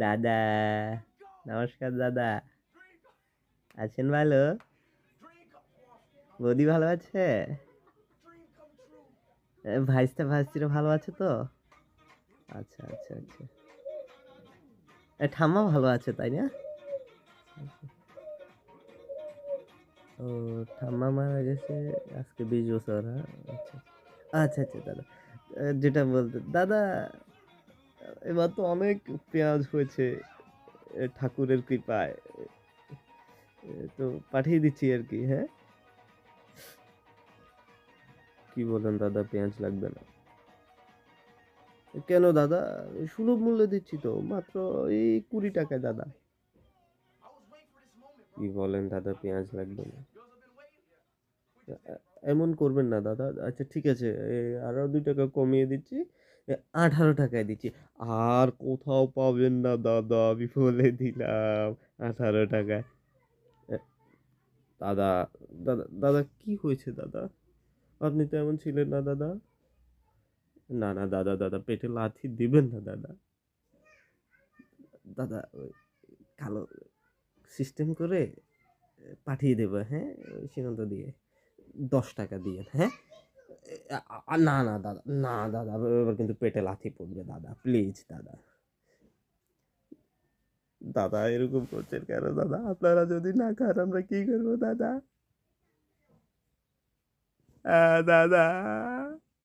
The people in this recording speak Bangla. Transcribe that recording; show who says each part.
Speaker 1: দাদা, নমস্কার দাদা। আছেন ভালো? বৌদি ভালো আছে? ভাইস্তা ভাইস্তিরা ভালো আছে তো? আচ্ছা আচ্ছা আচ্ছা। ঠাম্মা ভালো আছে তাই না? ও, ঠাম্মা মারা গেছে আজকে 20 বছর, হ্যাঁ। আচ্ছা আচ্ছা আচ্ছা দাদা, যেটা বলতে দাদা, এবার তো অনেক পেঁয়াজ হয়েছে ঠাকুরের কৃপায়। তো পাঠিয়ে দিচ্ছি আর কি, হ্যাঁ। কি বলেন দাদা, পেঁয়াজ লাগবে না? কেন দাদা? সুলভ মূল্যে দিচ্ছি তো, মাত্র এই 20 টাকায় দাদা। কি বলেন দাদা, পেঁয়াজ লাগবে না? এমন করবেন না দাদা। আচ্ছা ঠিক আছে, আরো 2 টাকা কমিয়ে দিচ্ছি, 18 টাকায় দিচ্ছি। আর কোথাও পাবেন না দাদা, আমি বলে দিলাম। 18 টাকায়। এ, দাদা, দাদা দাদা কি হয়েছে দাদা? আপনি তো এমন ছিলেন না দাদা। না না দাদা, দাদা পেটে লাথি দিবেন না দাদা। দাদা ওই কালো সিস্টেম করে পাঠিয়ে দেবো, হ্যাঁ। ওই সীমান্ত দিয়ে 10 টাকা দিয়ে, হ্যাঁ। না না দাদা, না দাদা, এবার কিন্তু পেটে লাথি পড়বে দাদা, প্লিজ দাদা। দাদা এরকম করছেন কেন দাদা? আপনারা যদি না খান আমরা কি করবো দাদা? দাদা।